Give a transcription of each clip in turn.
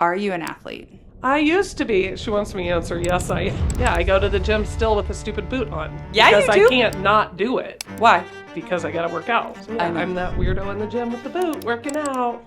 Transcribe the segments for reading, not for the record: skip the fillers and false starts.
Are you an athlete? I used to be. She wants me to answer yes. I go to the gym still with a stupid boot on. Yeah, because you do? I can't not do it. Why? Because I gotta work out. So, I know. I'm that weirdo in the gym with the boot, working out.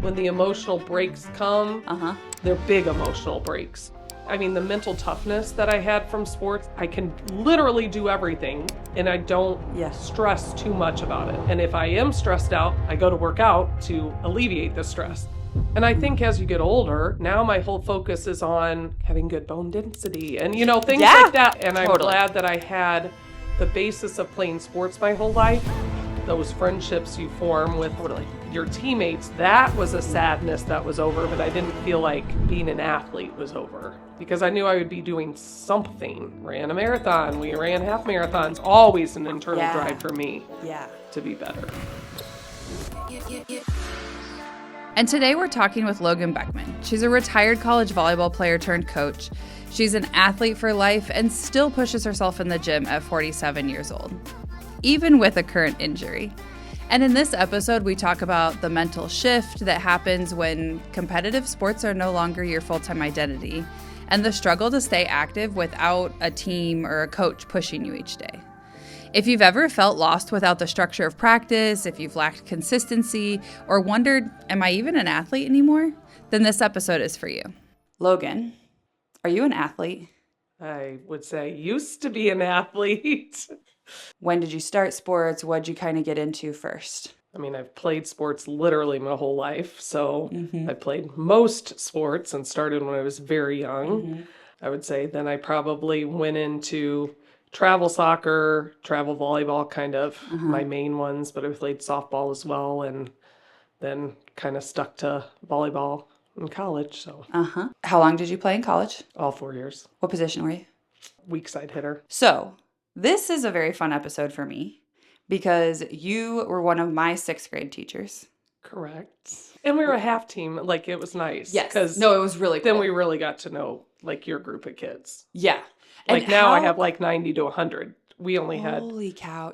When the emotional breaks come, they're big emotional breaks. I mean, the mental toughness that I had from sports, I can literally do everything and I don't stress too much about it. And if I am stressed out, I go to work out to alleviate the stress. And I think as you get older, now my whole focus is on having good bone density and, things like that. And I'm glad that I had the basis of playing sports my whole life. Those friendships you form with your teammates, that was a sadness that was over, but I didn't feel like being an athlete was over because I knew I would be doing something. Ran a marathon, we ran half marathons, always an internal drive for me to be better. And today we're talking with Logan Beckman. She's a retired college volleyball player turned coach. She's an athlete for life and still pushes herself in the gym at 47 years old, even with a current injury. And in this episode, we talk about the mental shift that happens when competitive sports are no longer your full-time identity and the struggle to stay active without a team or a coach pushing you each day. If you've ever felt lost without the structure of practice, if you've lacked consistency, or wondered, am I even an athlete anymore? Then this episode is for you. Logan, are you an athlete? I would say used to be an athlete. When did you start sports? What did you kind of get into first? I mean, I've played sports literally my whole life. So I played most sports and started when I was very young. I would say then I probably went into travel soccer, travel volleyball, kind of my main ones, but I played softball as well and then kind of stuck to volleyball in college. So How long did you play in college? all 4 years. What position were you? Weak side hitter. So this is a very fun episode for me because you were one of my 6th grade teachers. Correct. And we were a half team. Like, it was nice. Yes. No, it was really cool. Then we really got to know, like, your group of kids. Yeah. Like, and now I have, like, 90 to 100. We only had, holy cow,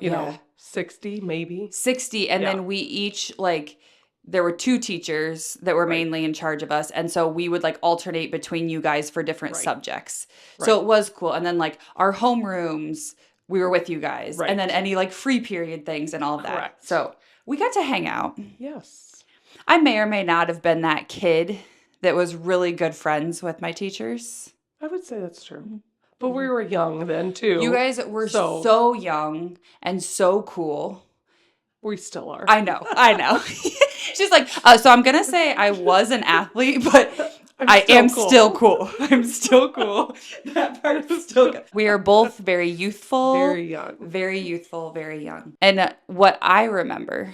60 maybe. 60. And then we each, like, there were 2 teachers that were mainly in charge of us. And so we would, like, alternate between you guys for different subjects. So it was cool. And then, like, our homerooms, we were with you guys. And then any, like, free period things and all of that. Correct. So we got to hang out. Yes. I may or may not have been that kid that was really good friends with my teachers. I would say that's true. But we were young then, too. You guys were so young and so cool. We still are. I know. She's like, so I'm going to say I was an athlete, but I am still cool. I'm still cool. That part is still good. We are both very youthful. Very young. Very youthful, very young. And what I remember,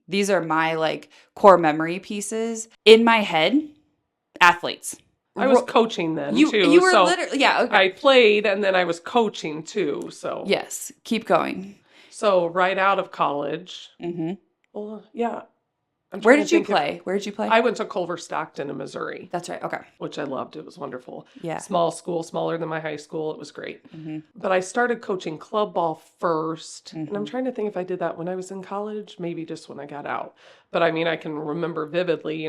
these are my, like, core memory pieces. In my head, athletes. I was coaching then, too. You were literally, okay. I played, and then I was coaching, too, so. Yes. Keep going. So, right out of college. Well, yeah. Where did you play? I went to Culver Stockton in Missouri. That's right. Okay. Which I loved. It was wonderful. Yeah. Small school, smaller than my high school. It was great. But I started coaching club ball first. And I'm trying to think if I did that when I was in college, maybe just when I got out. But I mean, I can remember vividly,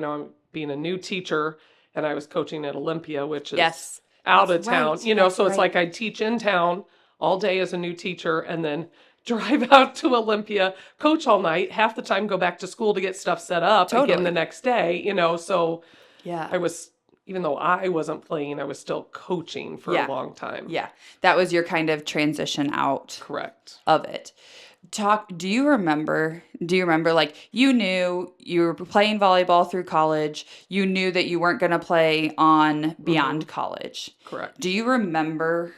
being a new teacher and I was coaching at Olympia, which is out of town, so it's like I'd teach in town all day as a new teacher and then drive out to Olympia, coach all night, half the time go back to school to get stuff set up again the next day, so I was, even though I wasn't playing, I was still coaching for a long time. Yeah. That was your kind of transition out. Correct. Of it. Do you remember, like, you knew you were playing volleyball through college, you knew that you weren't going to play on beyond college. Correct. Do you remember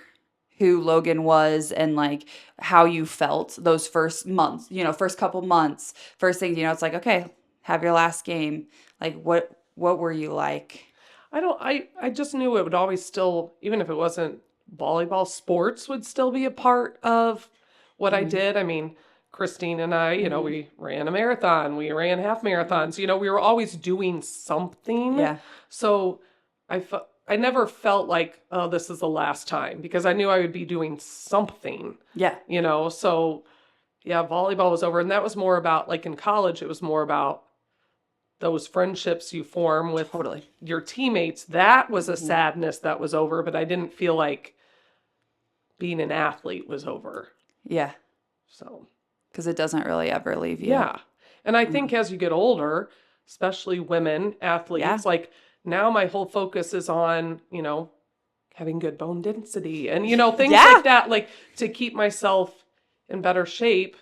who Logan was and, like, how you felt those first months, first couple months, first thing, it's like, okay, have your last game. Like, what were you like? I just knew it would always still, even if it wasn't volleyball, sports would still be a part of what I did. I mean, Christine and I, we ran a marathon, we ran half marathons, we were always doing something. Yeah. So I never felt like, oh, this is the last time because I knew I would be doing something. Yeah. So volleyball was over. And that was more about, like, in college, it was more about those friendships you form with Totally. your teammates, that was a sadness that was over, but I didn't feel like being an athlete was over. Yeah. So, Because it doesn't really ever leave you. yeah. And I think as you get older, especially women athletes, like now my whole focus is on, having good bone density and, things like that, like to keep myself in better shape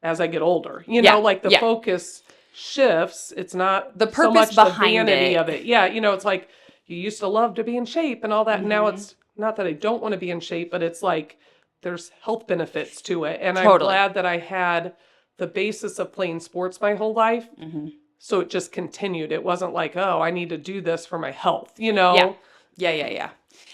as I get older. Like the focus shifts. It's not the purpose so much behind the vanity it. of it. Yeah, it's like you used to love to be in shape and all that. And now it's not that I don't want to be in shape, but it's like there's health benefits to it. And I'm glad that I had the basis of playing sports my whole life. So it just continued. It wasn't like, oh, I need to do this for my health, Yeah.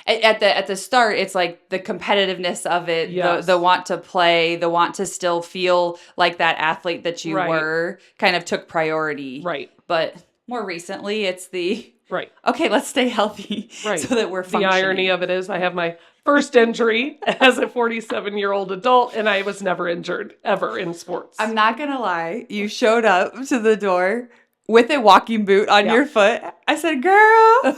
At the start, it's like the competitiveness of it, the want to play, the want to still feel like that athlete that you were kind of took priority. Right. But more recently, it's the, right. Okay, let's stay healthy so that we're functioning. The irony of it is I have my first injury as a 47-year-old adult, and I was never injured ever in sports. I'm not going to lie. You showed up to the door with a walking boot on your foot. I said, girl.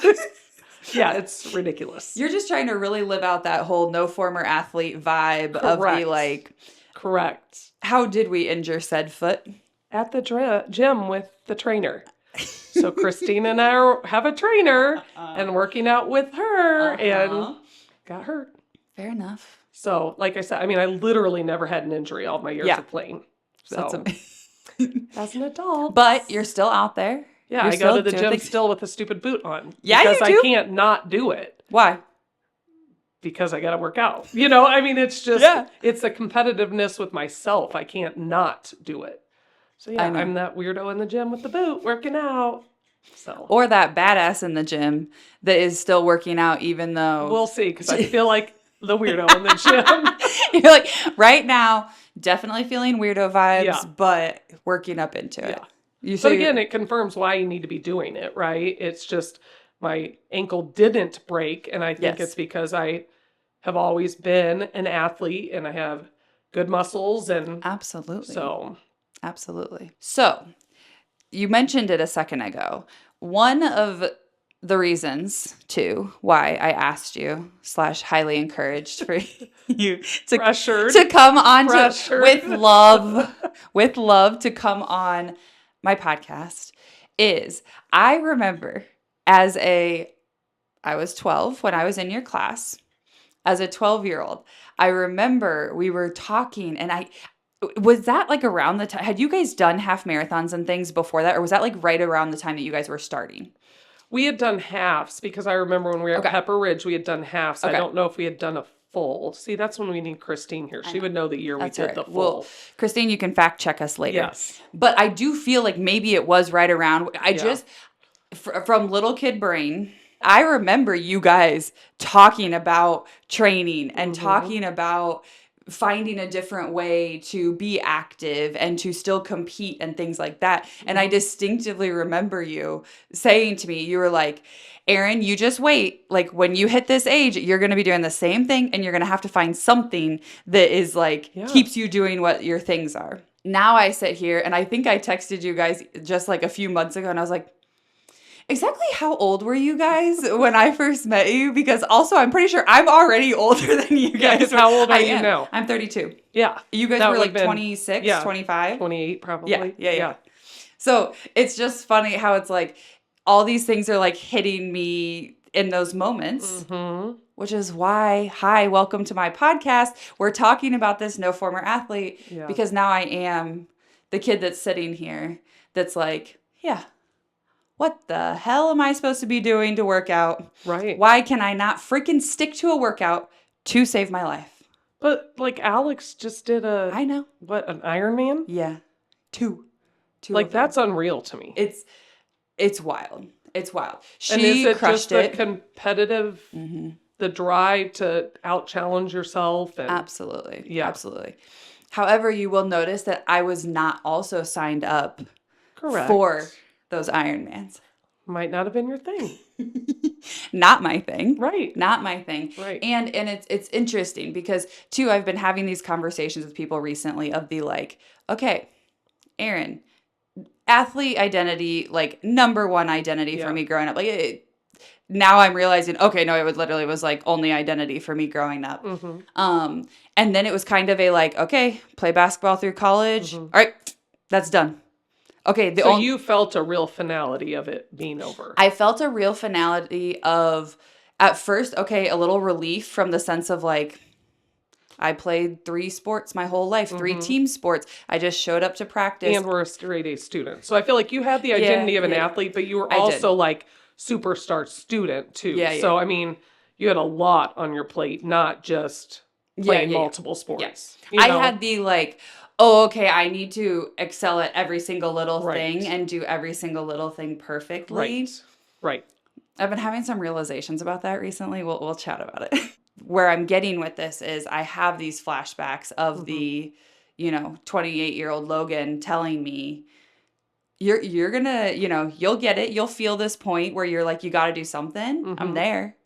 Yeah, it's ridiculous. You're just trying to really live out that whole no former athlete vibe of the like. Correct. How did we injure said foot? At the gym with the trainer. So Christine and I have a trainer and working out with her and got hurt. Fair enough. So like I said, I mean, I literally never had an injury all my years of playing. So that's amazing. As an adult. But you're still out there. Yeah, I go to the gym still with a stupid boot on. Yeah, because you do. I can't not do it. Why? Because I got to work out. I mean, it's just, it's a competitiveness with myself. I can't not do it. So yeah, I'm that weirdo in the gym with the boot working out. So. Or that badass in the gym that is still working out even though. We'll see, because I feel like the weirdo in the gym. You're like, right now, definitely feeling weirdo vibes, but working up into it. But again, it confirms why you need to be doing it, right? It's just my ankle didn't break, and I think it's because I have always been an athlete, and I have good muscles, and absolutely. Absolutely. So, you mentioned it a second ago. One of the reasons, too, why I asked you / highly encouraged for you to come on with love to come on my podcast is I remember I was 12 when I was in your class. As a 12-year-old, I remember we were talking and was that like around the time, had you guys done half marathons and things before that? Or was that like right around the time that you guys were starting? We had done halves because I remember when we were at Pepper Ridge, we had done halves. I don't know if we had done a full. See, that's when we need Christine here. She would know the year we did the full. Well, Christine, you can fact check us later. Yes. But I do feel like maybe it was right around. Just, from little kid brain, I remember you guys talking about training and talking about finding a different way to be active and to still compete and things like that. And I distinctively remember you saying to me, you were like, Erin, you just wait. Like when you hit this age, you're going to be doing the same thing and you're going to have to find something that is like keeps you doing what your things are. Now I sit here and I think I texted you guys just like a few months ago and I was like, exactly how old were you guys when I first met you? Because also I'm pretty sure I'm already older than you guys. How old are you now? I'm 32. Yeah. You guys were like 26, 25? 28 probably. Yeah. So it's just funny how it's like all these things are like hitting me in those moments, which is why, hi, welcome to my podcast. We're talking about this no former athlete because now I am the kid that's sitting here that's like, what the hell am I supposed to be doing to work out? Right. Why can I not freaking stick to a workout to save my life? But like Alex just did I know. What, an Ironman? Yeah. Two like that's unreal to me. It's wild. It's wild. And is it crushed just the competitive, the drive to out-challenge yourself? And, absolutely. Yeah. Absolutely. However, you will notice that I was not also signed up for those Ironmans. Might not have been your thing. Not my thing. Right. Not my thing. Right. And it's interesting because, too, I've been having these conversations with people recently of the like, okay, Erin, athlete identity, like number one identity for me growing up. Like now I'm realizing, okay, no, it literally was like only identity for me growing up. And then it was kind of a like, okay, play basketball through college. All right, that's done. Okay. So you felt a real finality of it being over. I felt a real finality of, at first, okay, a little relief from the sense of like, I played 3 sports my whole life, 3 team sports. I just showed up to practice. And we're a straight A student. So I feel like you had the identity of an athlete, but you were also like superstar student too. So, I mean, you had a lot on your plate, not just playing multiple sports. Yes. I had the like, oh, okay, I need to excel at every single little thing and do every single little thing perfectly. Right. I've been having some realizations about that recently. We'll chat about it. Where I'm getting with this is I have these flashbacks of the, 28-year-old Logan telling me, you're gonna, you'll get it. You'll feel this point where you're like, you got to do something. I'm there.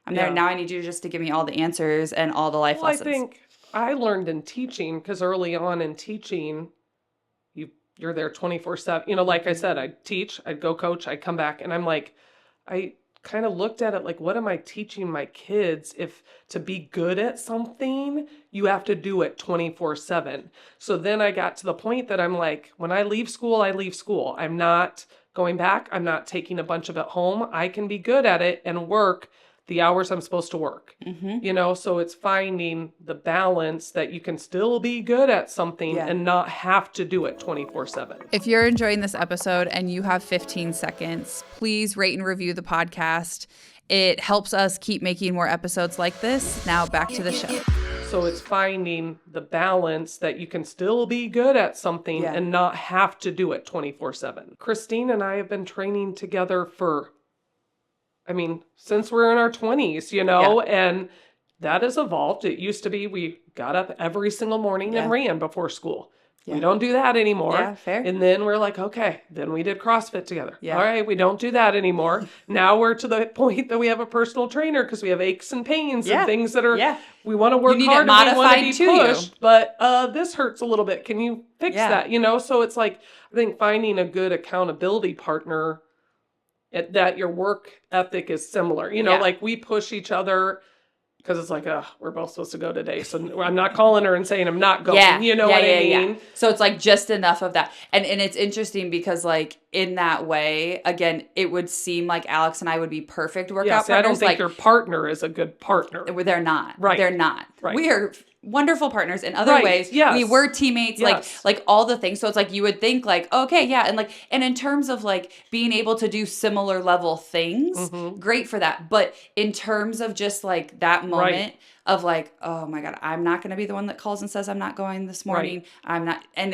Now I need you just to give me all the answers and all the life lessons. I think I learned in teaching, because early on in teaching, you're there 24/7. Like I said, I'd teach, I'd go coach, I'd come back, and I'm like, I kind of looked at it like, what am I teaching my kids? If to be good at something, you have to do it 24/7. So then I got to the point that I'm like, when I leave school, I leave school. I'm not going back. I'm not taking a bunch of it home. I can be good at it and work the hours I'm supposed to work. So it's finding the balance that you can still be good at something and not have to do it 24/7. If you're enjoying this episode and you have 15 seconds, please rate and review the podcast. It helps us keep making more episodes like this. Now back to the show. So it's finding the balance that you can still be good at something and not have to do it 24/7. Christine and I have been training together since we're in our 20s, and that has evolved. It used to be we got up every single morning and ran before school. We don't do that anymore. Yeah, fair. And then we're like, okay, then we did CrossFit together. All right, we don't do that anymore. Now we're to the point that we have a personal trainer because we have aches and pains and things that are, we want to work hard and we want to be pushed, but this hurts a little bit. Can you fix that? So it's like, I think finding a good accountability partner that your work ethic is similar. Like we push each other because it's like, we're both supposed to go today. So I'm not calling her and saying I'm not going. What I mean? Yeah. So it's like just enough of that. And it's interesting because like in that way, again, it would seem like Alex and I would be perfect workout partners. I don't think your partner is a good partner. They're not. Right. They're not. Right. We are wonderful partners in other ways. Yes. We were teammates, like all the things. So it's like you would think like, okay, yeah. And in terms of like being able to do similar level things, great for that. But in terms of just like that moment of like, oh my God, I'm not going to be the one that calls and says I'm not going this morning. Right. I'm not. And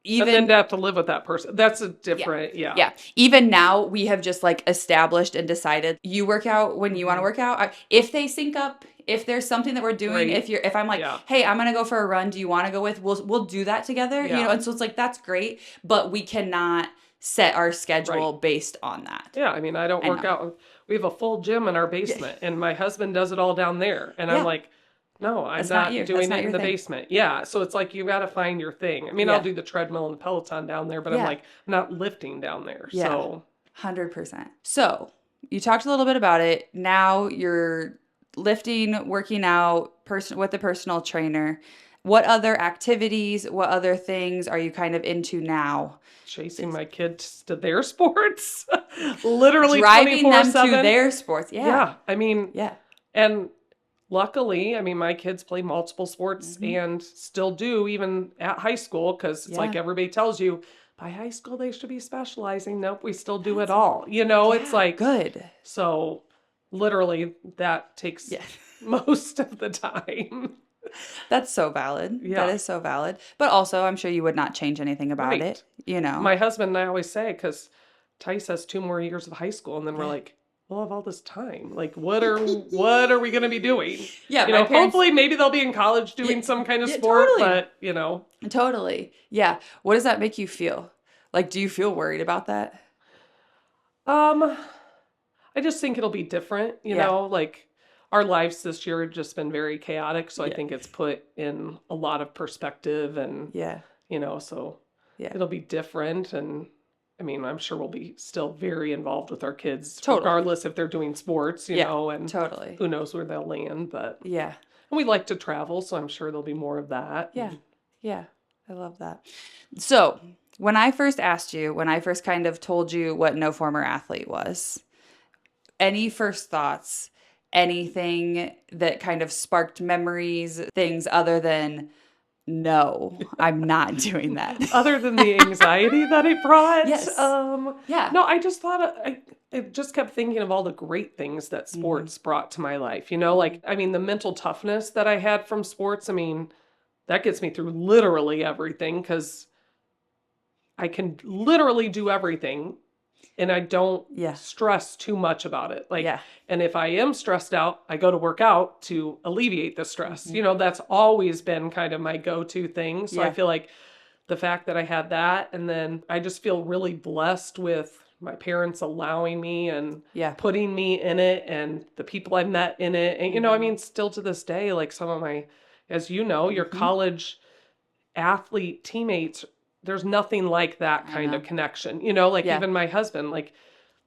and then to have to live with that person. That's a different, Yeah. Even now, we have just like established and decided you work out when you want to work out. If they sync up, if there's something that we're doing, if I'm like, hey, I'm going to go for a run. Do you want to go with? We'll do that together. And so it's like, that's great. But we cannot set our schedule based on that. Yeah. I don't work out. We have a full gym in our basement and my husband does it all down there. And I'm like, no, I'm not doing it in the basement. Yeah. So it's like, you got to find your thing. I'll do the treadmill and the Peloton down there, but I'm like, I'm not lifting down there. Yeah. So 100%. So you talked a little bit about it. Now you're lifting, working out with the personal trainer. What other activities, what other things are you kind of into now? Chasing my kids to their sports. Literally driving 24/7. Them to their sports. Yeah. And luckily, my kids play multiple sports and still do even at high school because it's like everybody tells you by high school they should be specializing. Nope, we still do it all. It's like good. So literally that takes most of the time. That's so valid. Yeah. That is so valid. But also, I'm sure you would not change anything about it. My husband and I always say, because Tice has 2 more years of high school, and then we're like, we'll have all this time. Like, what are we going to be doing? Yeah. Hopefully maybe they'll be in college doing some kind of sport, but Totally. Yeah. What does that make you feel? Like, do you feel worried about that? I just think it'll be different, you know, like our lives this year have just been very chaotic. So I think it's put in a lot of perspective and, so it'll be different. And I mean, I'm sure we'll be still very involved with our kids, Totally. regardless if they're doing sports, you know, and totally. who knows where they'll land. But Yeah. and we like to travel, so I'm sure there'll be more of that. Yeah. Yeah. I love that. So when I first asked you, when I first kind of told you what no former athlete was, any first thoughts, anything that kind of sparked memories, things other than, no, I'm not doing that. Other than the anxiety that it brought. Yes. Yeah. No, I just thought, I just kept thinking of all the great things that sports brought to my life. You know, like, I mean, the mental toughness that I had from sports, I mean, that gets me through literally everything because I can literally do everything and I don't stress too much about it. Like, and if I am stressed out, I go to work out to alleviate the stress. You know, that's always been kind of my go-to thing. So I feel like the fact that I had that, and then I just feel really blessed with my parents allowing me and putting me in it and the people I met in it. And, you know, I mean, still to this day, like some of my, as you know, your college athlete teammates, there's nothing like that kind of connection. You know, like even my husband, like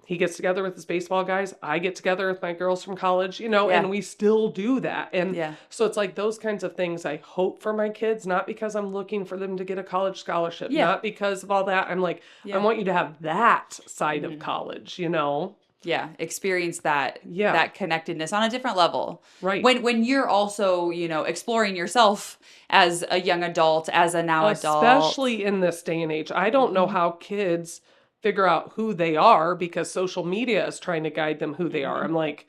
he gets together with his baseball guys. I get together with my girls from college, you know, and we still do that. And so it's like those kinds of things I hope for my kids, not because I'm looking for them to get a college scholarship, not because of all that. I'm like, I want you to have that side of college, you know? Yeah, experience that that connectedness on a different level. Right. When you're also, you know, exploring yourself as a young adult, as a now adult. Especially in this day and age. I don't know how kids figure out who they are because social media is trying to guide them who they are. I'm like,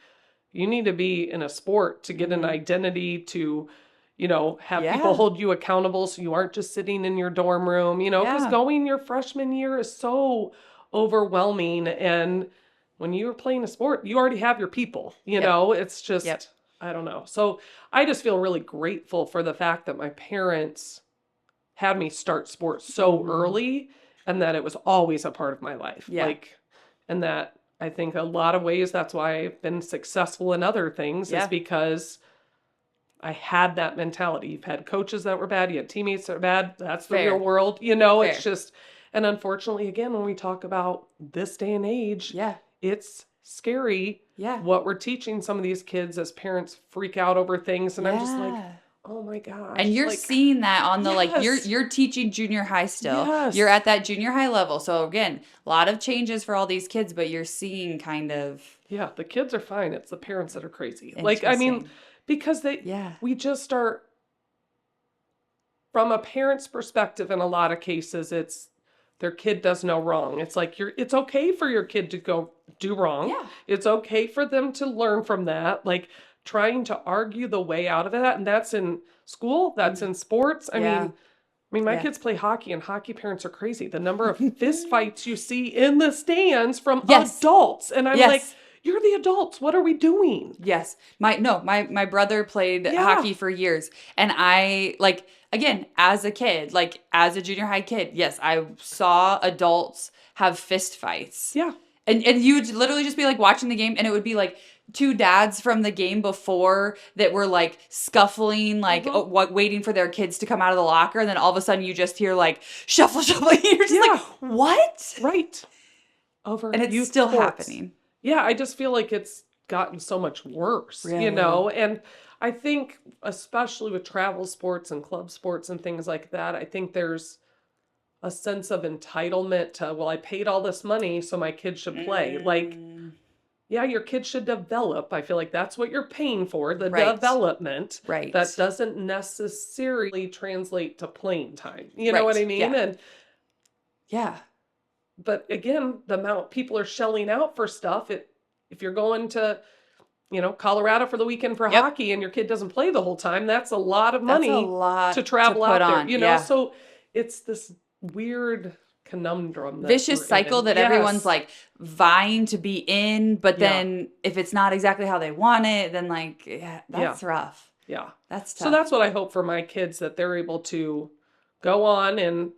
you need to be in a sport to get an identity, to, you know, have people hold you accountable so you aren't just sitting in your dorm room, you know, because going your freshman year is so overwhelming. And when you're playing a sport, you already have your people, you know, it's just, I don't know. So I just feel really grateful for the fact that my parents had me start sports so early and that it was always a part of my life. Like, and that I think a lot of ways, that's why I've been successful in other things is because I had that mentality. You've had coaches that were bad. You had teammates that were bad. That's the real world. You know, it's just, and unfortunately, again, when we talk about this day and age, it's scary what we're teaching some of these kids as parents freak out over things. And I'm just like, oh my gosh. And you're like, seeing that on the, like, you're teaching junior high still. You're at that junior high level. So again, a lot of changes for all these kids, but you're seeing kind of. Yeah, the kids are fine. It's the parents that are crazy. Like, I mean, because we just are, from a parent's perspective, in a lot of cases, it's their kid does no wrong. It's like it's okay for your kid to go do wrong. Yeah. It's okay for them to learn from that. Like, trying to argue the way out of that. And that's in school. That's in sports. I mean, my kids play hockey and hockey parents are crazy. The number of fist fights you see in the stands from adults. And I'm like, you're the adults. What are we doing? Yes. My brother played hockey for years. And I, like, again, as a kid, like as a junior high kid, yes, I saw adults have fist fights. Yeah. And you would literally just be like watching the game and it would be like two dads from the game before that were like scuffling, like waiting for their kids to come out of the locker. And then all of a sudden you just hear like shuffle. And you're just like, what? Right. And it's still happening. Yeah. I just feel like it's gotten so much worse, you know? And I think especially with travel sports and club sports and things like that, I think there's a sense of entitlement to, well, I paid all this money, so my kid should play. Like, yeah, your kid should develop. I feel like that's what you're paying for, the development. Right. That doesn't necessarily translate to playing time. You know what I mean? And but again, the amount people are shelling out for stuff, if you're going to, you know, Colorado for the weekend for hockey and your kid doesn't play the whole time, that's a lot of money to travel out there. You know, so it's this weird conundrum, vicious cycle that everyone's like vying to be in, but then if it's not exactly how they want it, then like that's rough. That's tough. So that's what I hope for my kids, that they're able to go on and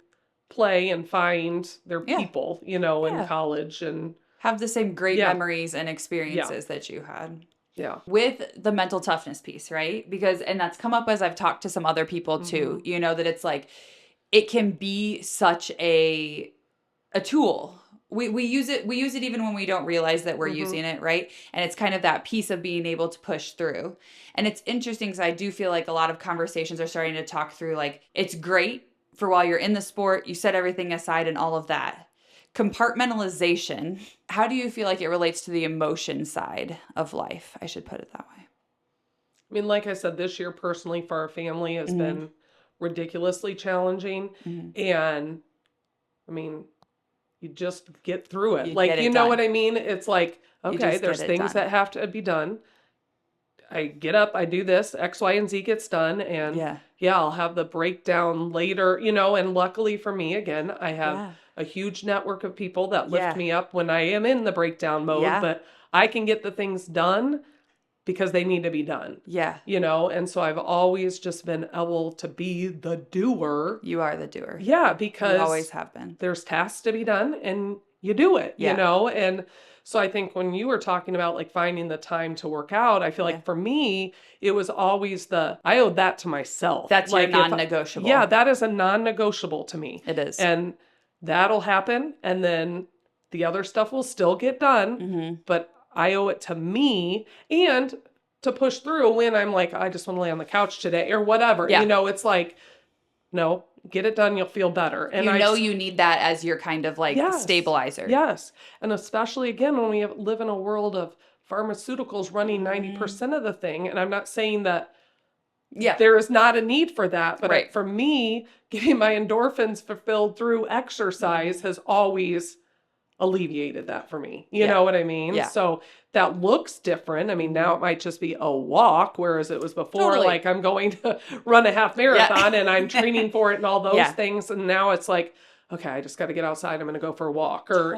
play and find their people, you know, in college and have the same great memories and experiences that you had. With the mental toughness piece, right? Because, and that's come up as I've talked to some other people too, you know, that it's like, it can be such a tool. We use it even when we don't realize that we're using it, right? And it's kind of that piece of being able to push through. And it's interesting because I do feel like a lot of conversations are starting to talk through, like, it's great for while you're in the sport, you set everything aside and all of that. Compartmentalization, how do you feel like it relates to the emotion side of life? I should put it that way. I mean, like I said, this year personally for our family has been ridiculously challenging. And I mean, you just get through it. You know what I mean? It's like, okay, there's things that have to be done. I get up, I do this, X, Y, and Z gets done. And yeah, I'll have the breakdown later, and luckily for me, again, I have a huge network of people that lift me up when I am in the breakdown mode, but I can get the things done because they need to be done. And so I've always just been able to be the doer. You are the doer. Yeah, because you always have been. There's tasks to be done and you do it, and so I think when you were talking about like finding the time to work out, I feel like for me, it was always I owed that to myself. That's like your non-negotiable. That is a non-negotiable to me. It is. And that'll happen. And then the other stuff will still get done, but I owe it to me and to push through when I'm like, I just want to lay on the couch today or whatever. It's like, no, get it done. You'll feel better. And you need that as your kind of like stabilizer. Yes. And especially again, when we live in a world of pharmaceuticals running 90% of the thing. And I'm not saying that there is not a need for that. But for me, getting my endorphins fulfilled through exercise has always alleviated that for me. You know what I mean? Yeah. So that looks different. I mean, now it might just be a walk, whereas it was before like I'm going to run a half marathon and I'm training for it and all those things. And now it's like, okay, I just got to get outside. I'm going to go for a walk or,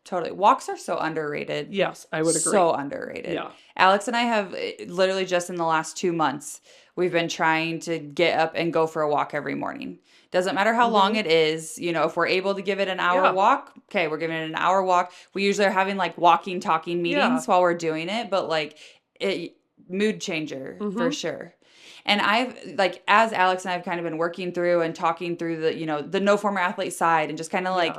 Totally. Walks are so underrated. Yes, I would agree. So underrated. Yeah. Alex and I have literally just in the last 2 months, we've been trying to get up and go for a walk every morning. Doesn't matter how long it is. If we're able to give it an hour walk, okay, we're giving it an hour walk. We usually are having like talking meetings while we're doing it, but like mood changer for sure. And I've like, as Alex and I have kind of been working through and talking through the no former athlete side and just kind of like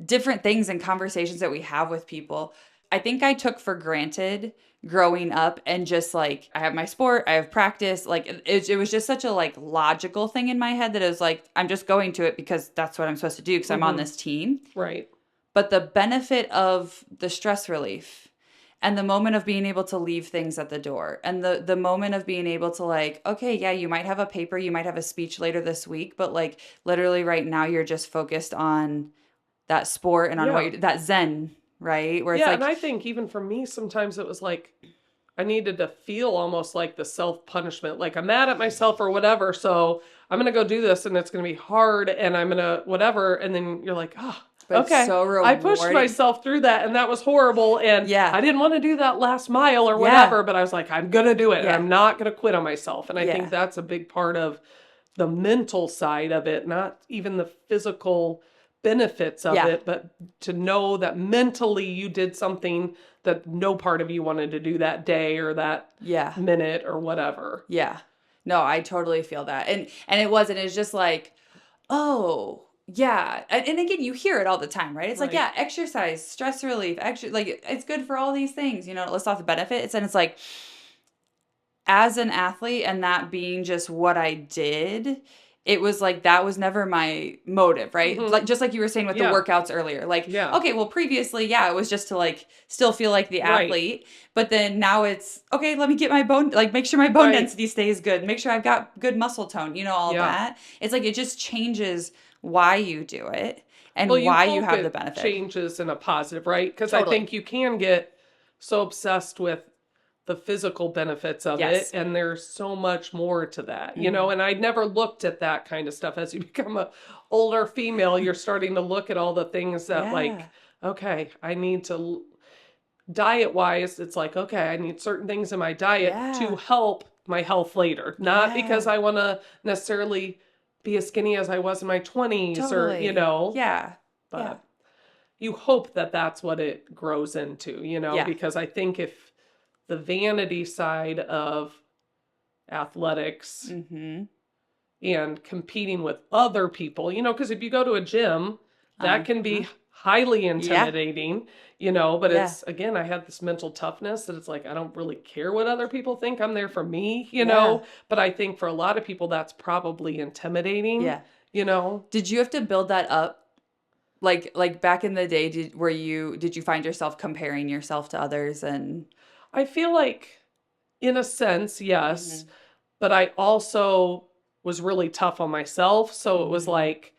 different things and conversations that we have with people. I think I took for granted growing up and just like, I have my sport, I have practice. Like it was just such a like logical thing in my head that it was like, I'm just going to it because that's what I'm supposed to do because I'm on this team. Right. But the benefit of the stress relief and the moment of being able to leave things at the door and the moment of being able to like, okay, yeah, you might have a paper, you might have a speech later this week, but like literally right now you're just focused on that sport and on what that zen, right? Where it's like, and I think even for me, sometimes it was like, I needed to feel almost like the self-punishment, like I'm mad at myself or whatever. So I'm going to go do this and it's going to be hard and I'm going to whatever. And then you're like, oh, okay. So I pushed myself through that and that was horrible. And I didn't want to do that last mile or whatever, but I was like, I'm going to do it. And I'm not going to quit on myself. And I think that's a big part of the mental side of it, not even the physical benefits of it, but to know that mentally you did something that no part of you wanted to do that day or that minute or whatever. Yeah. No, I totally feel that. And it's just like, oh, yeah. And again, you hear it all the time, right? It's like, exercise, stress relief, like it's good for all these things, it lists off the benefits. And it's like, as an athlete and that being just what I did, it was like, that was never my motive, right? Like, just like you were saying with the workouts earlier, like, okay, well, previously, it was just to like, still feel like the athlete, but then now it's, okay, let me get my bone, like make sure my bone density stays good, make sure I've got good muscle tone, all that. It's like, it just changes why you do it and why you have the benefit. Changes in a positive, right? Because I think you can get so obsessed with the physical benefits of it. And there's so much more to that, and I never looked at that kind of stuff. As you become a older female, you're starting to look at all the things that like, okay, I need to diet wise. It's like, okay, I need certain things in my diet to help my health later. Not because I want to necessarily be as skinny as I was in my 20s or, but you hope that that's what it grows into, because I think if the vanity side of athletics and competing with other people, because if you go to a gym, that can be highly intimidating, but it's, again, I have this mental toughness that it's like, I don't really care what other people think. I'm there for me, but I think for a lot of people, that's probably intimidating, Did you have to build that up? Like back in the day, did you find yourself comparing yourself to others? And I feel like in a sense, yes, but I also was really tough on myself. So it was like,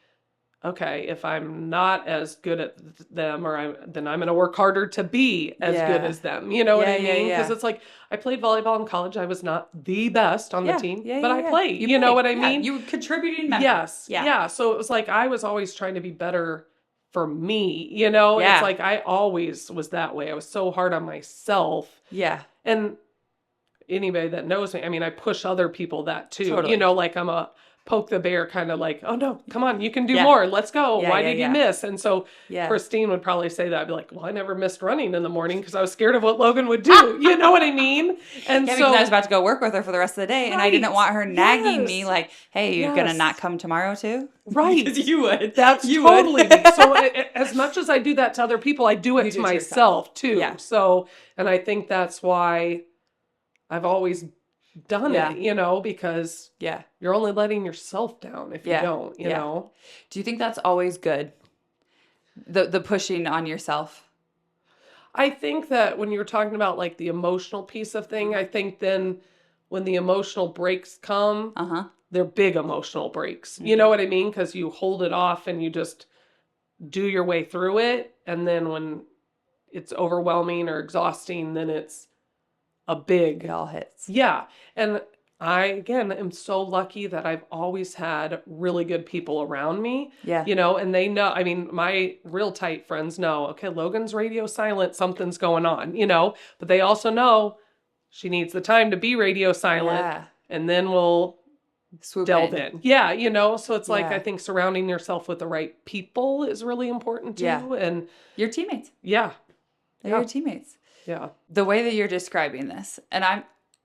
okay, if I'm not as good at them, then I'm going to work harder to be as good as them. You know what I mean? Because it's like, I played volleyball in college. I was not the best on the team, but I played. You know what I mean? You contributing member. Yes. Yeah. So it was like, I was always trying to be better for me. It's like, I always was that way. I was so hard on myself. Yeah. And anybody that knows me, I mean, I push other people that too. Totally. Like I'm a poke the bear kind of like, oh no, come on, you can do more. Let's go. Why did you miss? And so Christine would probably say that. I'd be like, well, I never missed running in the morning because I was scared of what Logan would do. You know what I mean? And so because I was about to go work with her for the rest of the day, and I didn't want her nagging me like, hey, you're going to not come tomorrow too? Right. Because you would. That's totally me. So as much as I do that to other people, I do it to myself too. Yeah. So, and I think that's why I've always done it, because you're only letting yourself down if you don't, know. Do you think that's always good? The pushing on yourself? I think that when you're talking about like the emotional piece of thing, I think then when the emotional breaks come, they're big emotional breaks. You know what I mean? Because you hold it off and you just do your way through it. And then when it's overwhelming or exhausting, then it's it all hits. Yeah. And I, again, am so lucky that I've always had really good people around me. Yeah. And they know, I mean, my real tight friends know, okay, Logan's radio silent, something's going on, but they also know she needs the time to be radio silent. Yeah. And then we'll delve in. Yeah. So it's like, I think surrounding yourself with the right people is really important too. Yeah. And your teammates. Yeah. They're your teammates. Yeah. The way that you're describing this, and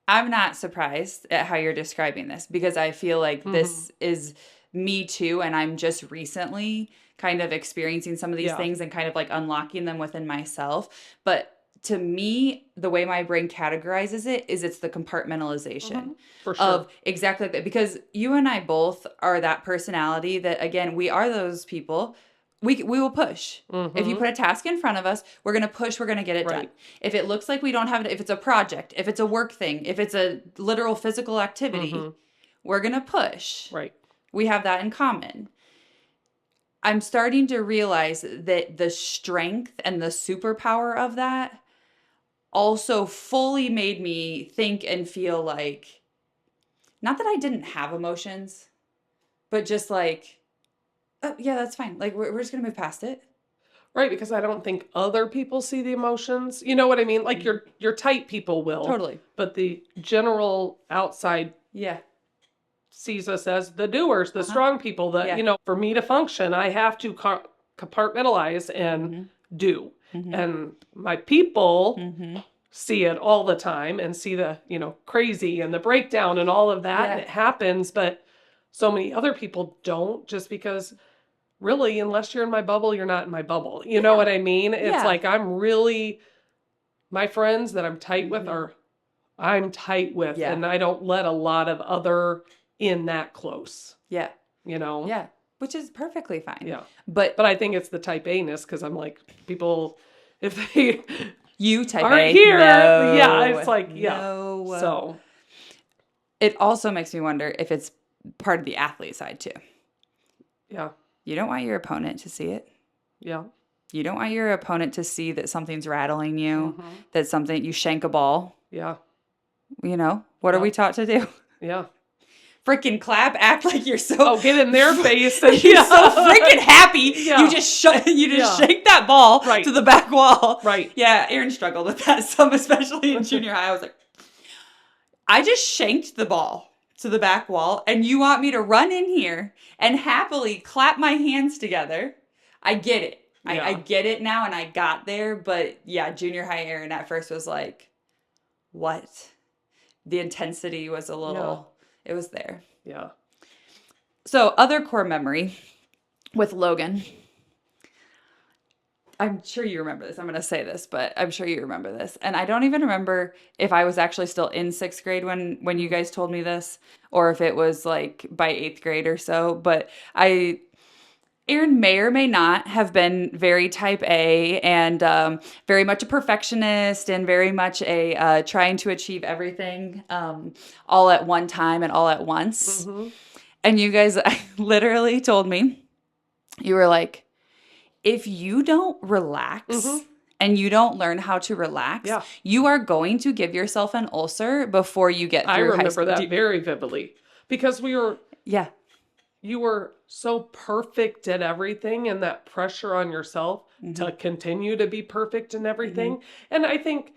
I'm not surprised at how you're describing this because I feel like this is me too, and I'm just recently kind of experiencing some of these things and kind of like unlocking them within myself. But to me, the way my brain categorizes it is it's the compartmentalization For sure. of exactly that. Because you and I both are that personality that, again, we are those people. We will push. If you put a task in front of us, we're going to push, we're going to get it done. If it looks like we don't have it, if it's a project, if it's a work thing, if it's a literal physical activity, we're going to push. Right. We have that in common. I'm starting to realize that the strength and the superpower of that also fully made me think and feel like, not that I didn't have emotions, but just like, oh, yeah, that's fine. Like, we're just going to move past it. Right, because I don't think other people see the emotions. You know what I mean? Like, your tight people will. Totally. But the general outside sees us as the doers, the strong people that, for me to function, I have to compartmentalize and do. And my people see it all the time and see the, crazy and the breakdown and all of that. And it happens, but so many other people don't, just because really, unless you're in my bubble, you're not in my bubble. You know what I mean? It's like, my friends that I'm tight with I'm tight with, and I don't let a lot of other in that close. Yeah. Yeah. Which is perfectly fine. Yeah. But I think it's the type A-ness, because I'm like, people, if they type aren't A, here, no, it's like, no. So it also makes me wonder if it's part of the athlete side too. Yeah. You don't want your opponent to see it. Yeah. You don't want your opponent to see that something's rattling you, that you shank a ball. Yeah. What are we taught to do? Yeah. Freaking clap, act like you're so... get in their face. And you're so freaking happy. Yeah. You just shake that ball to the back wall. Right. Yeah, Aaron struggled with that some, especially in junior high. I was like, I just shanked the ball to the back wall, and you want me to run in here and happily clap my hands together? I get it. Yeah. I get it now, and I got there. But yeah, junior high Aaron at first was like, what? The intensity was a little, it was there. Yeah. So other core memory with Logan. I'm sure you remember this. I'm going to say this, but I'm sure you remember this. And I don't even remember if I was actually still in 6th grade when you guys told me this, or if it was like by 8th grade or so. But Aaron may or may not have been very type A and very much a perfectionist and very much a trying to achieve everything all at one time and all at once. Mm-hmm. And you guys literally told me, you were like, if you don't relax and you don't learn how to relax, you are going to give yourself an ulcer before you get through high school. I remember that very vividly because you were so perfect at everything, and that pressure on yourself to continue to be perfect in everything. And I think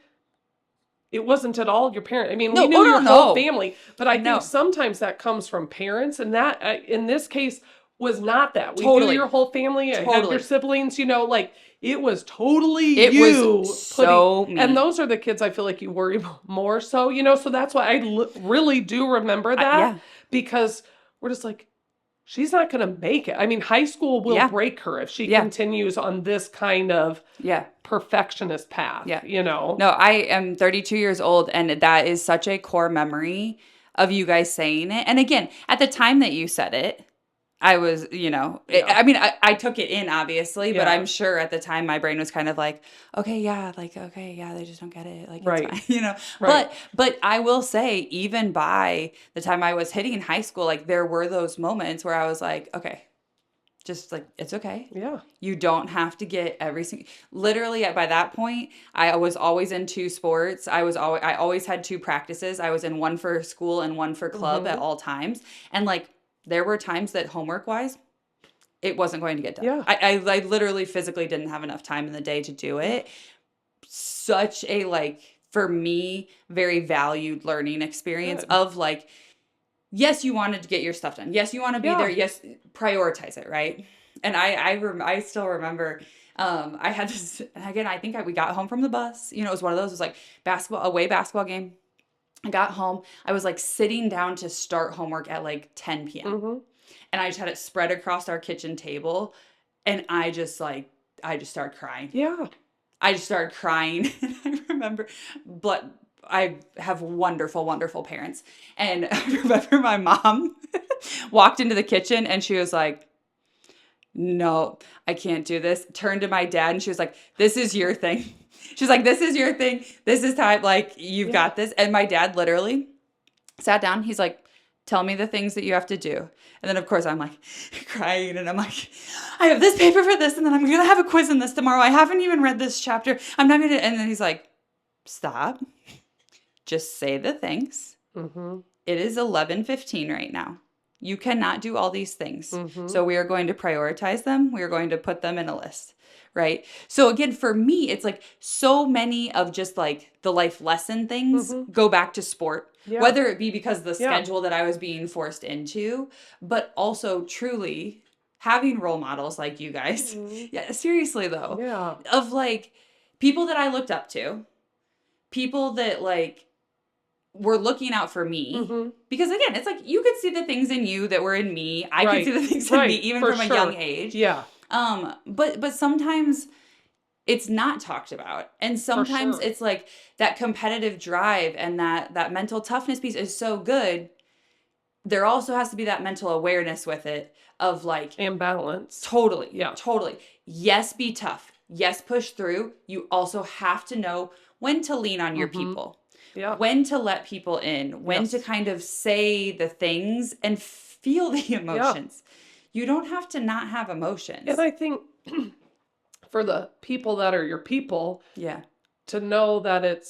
it wasn't at all your parents. I mean, we knew your whole family, but I think sometimes that comes from parents, and that in this case was not that. We knew your whole family. I had your siblings, like it was totally and those are the kids I feel like you worry more so, so that's why I really do remember that because we're just like, she's not going to make it. I mean, high school will break her if she continues on this kind of perfectionist path, No, I am 32 years old, and that is such a core memory of you guys saying it. And again, at the time that you said it, I was, I mean, I took it in, obviously, but I'm sure at the time my brain was kind of like, okay, they just don't get it. Like, it's fine, Right. But I will say, even by the time I was hitting high school, like, there were those moments where I was like, okay, just like, it's okay. Yeah. You don't have to get every single, literally by that point, I was always in 2 sports. I always had 2 practices. I was in one for school and one for club at all times. And like, there were times that homework-wise, it wasn't going to get done. Yeah. I literally physically didn't have enough time in the day to do it. Such a, like, for me, very valued learning experience of, like, yes, you wanted to get your stuff done. Yes, you want to be there. Yes, prioritize it, right? And I still remember I had this, again, I think we got home from the bus. It was one of those, it was like away basketball game. I got home. I was like sitting down to start homework at like 10 p.m. And I just had it spread across our kitchen table. And I just started crying. Yeah. I just started crying. And I remember, but I have wonderful, wonderful parents. And I remember my mom walked into the kitchen and she was like, no, I can't do this. Turned to my dad and she was like, this is your thing. She's like, this is your thing. This is time. Like, you've got this. And my dad literally sat down. He's like, tell me the things that you have to do. And then, of course, I'm like crying. And I'm like, I have this paper for this. And then I'm going to have a quiz in this tomorrow. I haven't even read this chapter. I'm not going to. And then he's like, stop. Just say the things. It is 11:15 right now. You cannot do all these things. So we are going to prioritize them. We are going to put them in a list. Right. So again, for me, it's like so many of just like the life lesson things go back to sport, whether it be because of the schedule that I was being forced into, but also truly having role models like you guys. Yeah, seriously though, of like people that I looked up to, people that like were looking out for me. Because again, it's like you could see the things in you that were in me. I could see the things in me even from a young age. Yeah. But sometimes it's not talked about. And sometimes it's like that competitive drive and that mental toughness piece is so good. There also has to be that mental awareness with it of like. And balance. Totally. Yeah. Totally. Yes, be tough. Yes, push through. You also have to know when to lean on your people. Yeah. When to let people in. When to kind of say the things and feel the emotions. You don't have to not have emotions. And I think for the people that are your people, to know that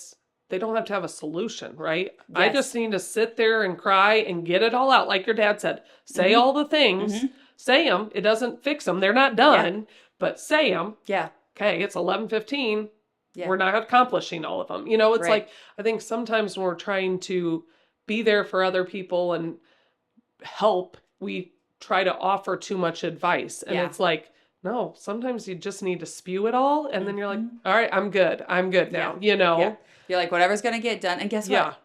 they don't have to have a solution, right? Yes. I just need to sit there and cry and get it all out. Like your dad said, say all the things, say them. It doesn't fix them. They're not done, but say them. Yeah. Okay, it's 11:15. We're not accomplishing all of them. It's like, I think sometimes when we're trying to be there for other people and help, we try to offer too much advice. And it's like, no, sometimes you just need to spew it all. And then you're like, all right, I'm good now, You're like, whatever's going to get done. And guess what?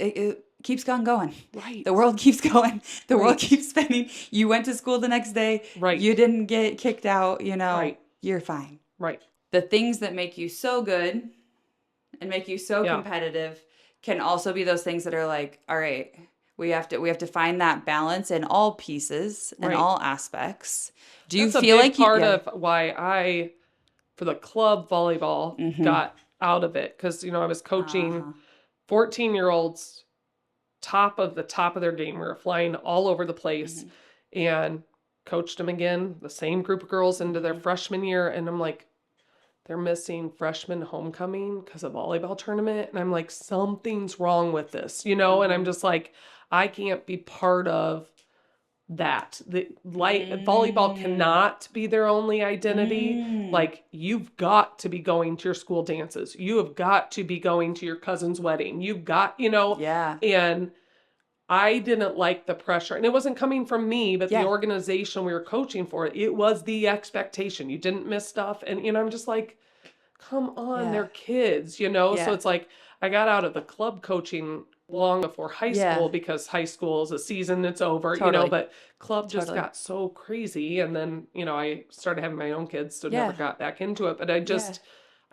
it keeps on going. Right. The world keeps going. The world keeps spinning. You went to school the next day. Right. You didn't get kicked out, Right. You're fine. Right. The things that make you so good and make you so competitive can also be those things that are like, all right, we have to find that balance in all pieces and all aspects. Do you feel like part of why I, for the club volleyball, got out of it? Because, I was coaching 14-year-olds, top of their game. We were flying all over the place and coached them again, the same group of girls into their freshman year. And I'm like, they're missing freshman homecoming because of volleyball tournament. And I'm like, something's wrong with this, and I'm just like, I can't be part of that. Volleyball cannot be their only identity. Like, you've got to be going to your school dances. You have got to be going to your cousin's wedding. You've got, and I didn't like the pressure. And it wasn't coming from me, but the organization we were coaching for, it was the expectation. You didn't miss stuff. And, I'm just like, come on, they're kids, So it's like, I got out of the club coaching long before high school because high school is a season, it's over, but club just got so crazy. And then, I started having my own kids, so never got back into it. But I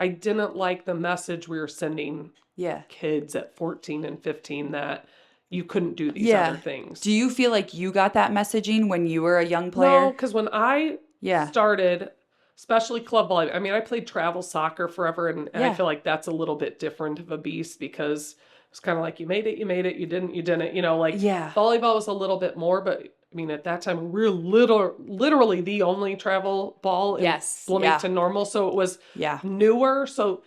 didn't like the message we were sending kids at 14 and 15 that you couldn't do these other things. Do you feel like you got that messaging when you were a young player? No, because when I started, especially club volleyball, I mean, I played travel soccer forever, and I feel like that's a little bit different of a beast because it's kind of like you made it, you didn't, volleyball was a little bit more, but I mean, at that time, we were literally the only travel ball in Bloomington Normal, so it was newer, so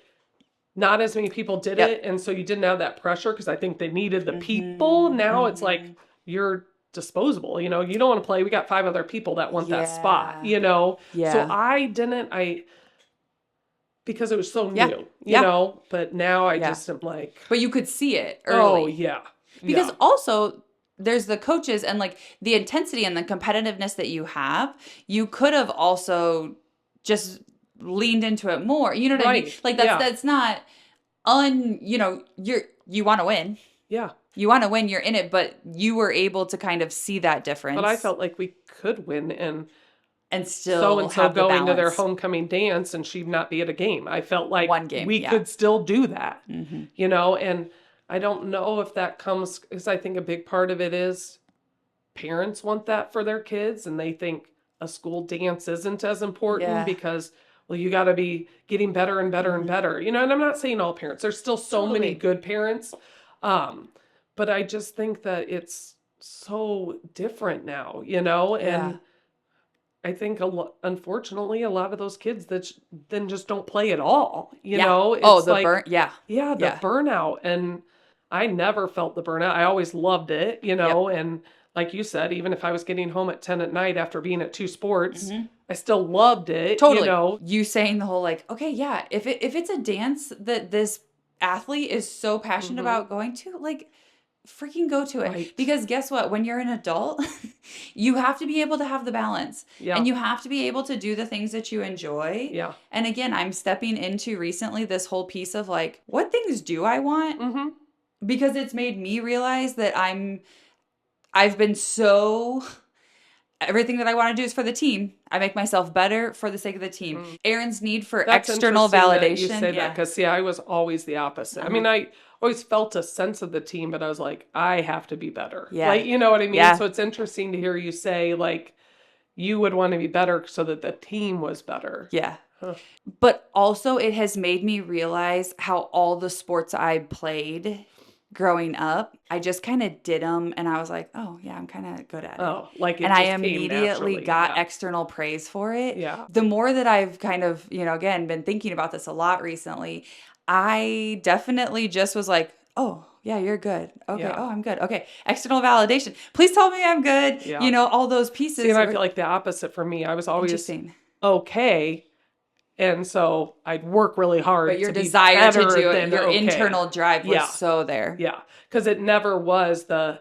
not as many people did it, and so you didn't have that pressure because I think they needed the people. Now it's like, you're disposable, you don't want to play, we got 5 other people that want that spot, so because it was so new, but now I just am like... But you could see it early. Oh, yeah. Because also, there's the coaches and, like, the intensity and the competitiveness that you have. You could have also just leaned into it more. You know what I mean? Like, that's not... you want to win. Yeah. You want to win, you're in it, but you were able to kind of see that difference. But I felt like we could win and still so-and-so going to their homecoming dance and she'd not be at a game. I felt like we could still do that, and I don't know if that comes, because I think a big part of it is parents want that for their kids and they think a school dance isn't as important because, well, you got to be getting better and better and better, and I'm not saying all parents. There's still so many good parents, but I just think that it's so different now, and I think unfortunately a lot of those kids that then just don't play at all, It's the burnout, and I never felt the burnout. I always loved it, and like you said, even if I was getting home at 10 at night after being at 2 sports, I still loved it. Totally. You saying the whole like, okay, if it's a dance that this athlete is so passionate about going to, like, freaking go to it. Right. Because guess what? When you're an adult, you have to be able to have the balance. Yeah. And you have to be able to do the things that you enjoy. Yeah. And again, I'm stepping into recently this whole piece of like, what things do I want? Because it's made me realize that I've been so... Everything that I want to do is for the team. I make myself better for the sake of the team. Aaron's need for external validation. That you say that, because I was always the opposite. I mean, I always felt a sense of the team, but I was like, I have to be better. Yeah. Like, you know what I mean? Yeah. So it's interesting to hear you say, like, you would want to be better so that the team was better. Yeah. Huh. But also it has made me realize how all the sports I played growing up, I just kind of did them and I was like, oh yeah, I'm kind of good at it. Oh, like it and just I immediately got external praise for it. Yeah. The more that I've kind of, again, been thinking about this a lot recently, I definitely just was like, oh yeah, you're good. Okay. Yeah. Oh, I'm good. Okay. External validation. Please tell me I'm good. Yeah. All those pieces. See, and I feel like the opposite for me. I was always okay. And so I'd work really hard. But your desire to do it, your internal drive was so there. Yeah. Because it never was I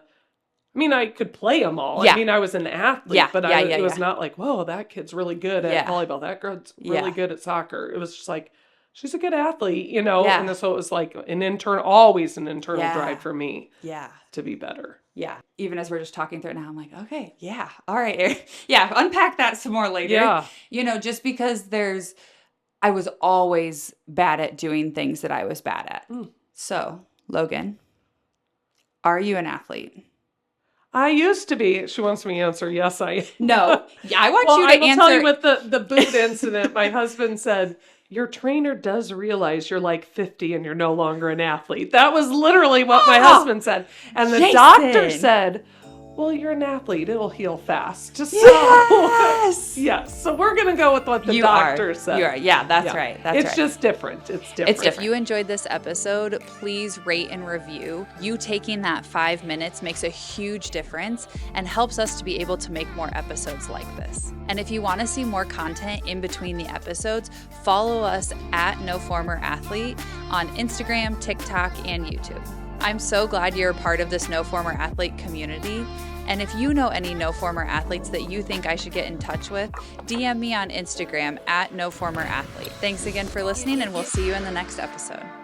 could play them all. Yeah. I was an athlete, but it was not like, whoa, that kid's really good at volleyball. That girl's really good at soccer. It was just like, she's a good athlete, you know? Yeah. And so it was like always an internal Yeah. drive for me Yeah. to be better. Yeah. Even as we're just talking through it now, I'm like, okay, yeah. All right. Yeah. Unpack that some more later. Yeah. You know, just because I was always bad at doing things that I was bad at. So, Logan, are you an athlete? I used to be. She wants me to answer, yes, I am. No. I want Well, you I to will answer. tell you with the boot incident, my husband said, your trainer does realize you're like 50 and you're no longer an athlete. That was literally what my husband said. And the Jason. doctor said, well, you're an athlete. It'll heal fast. So, Yes. yes. So we're going to go with what the doctor said. You are. Yeah, that's right. It's right. just different. It's different. If you enjoyed this episode, please rate and review. You taking that 5 minutes makes a huge difference and helps us to be able to make more episodes like this. And if you want to see more content in between the episodes, follow us at NoFormerAthlete on Instagram, TikTok, and YouTube. I'm so glad you're a part of this No Former Athlete community. And if you know any No Former Athletes that you think I should get in touch with, DM me on Instagram at NoFormerAthlete. Thanks again for listening, and we'll see you in the next episode.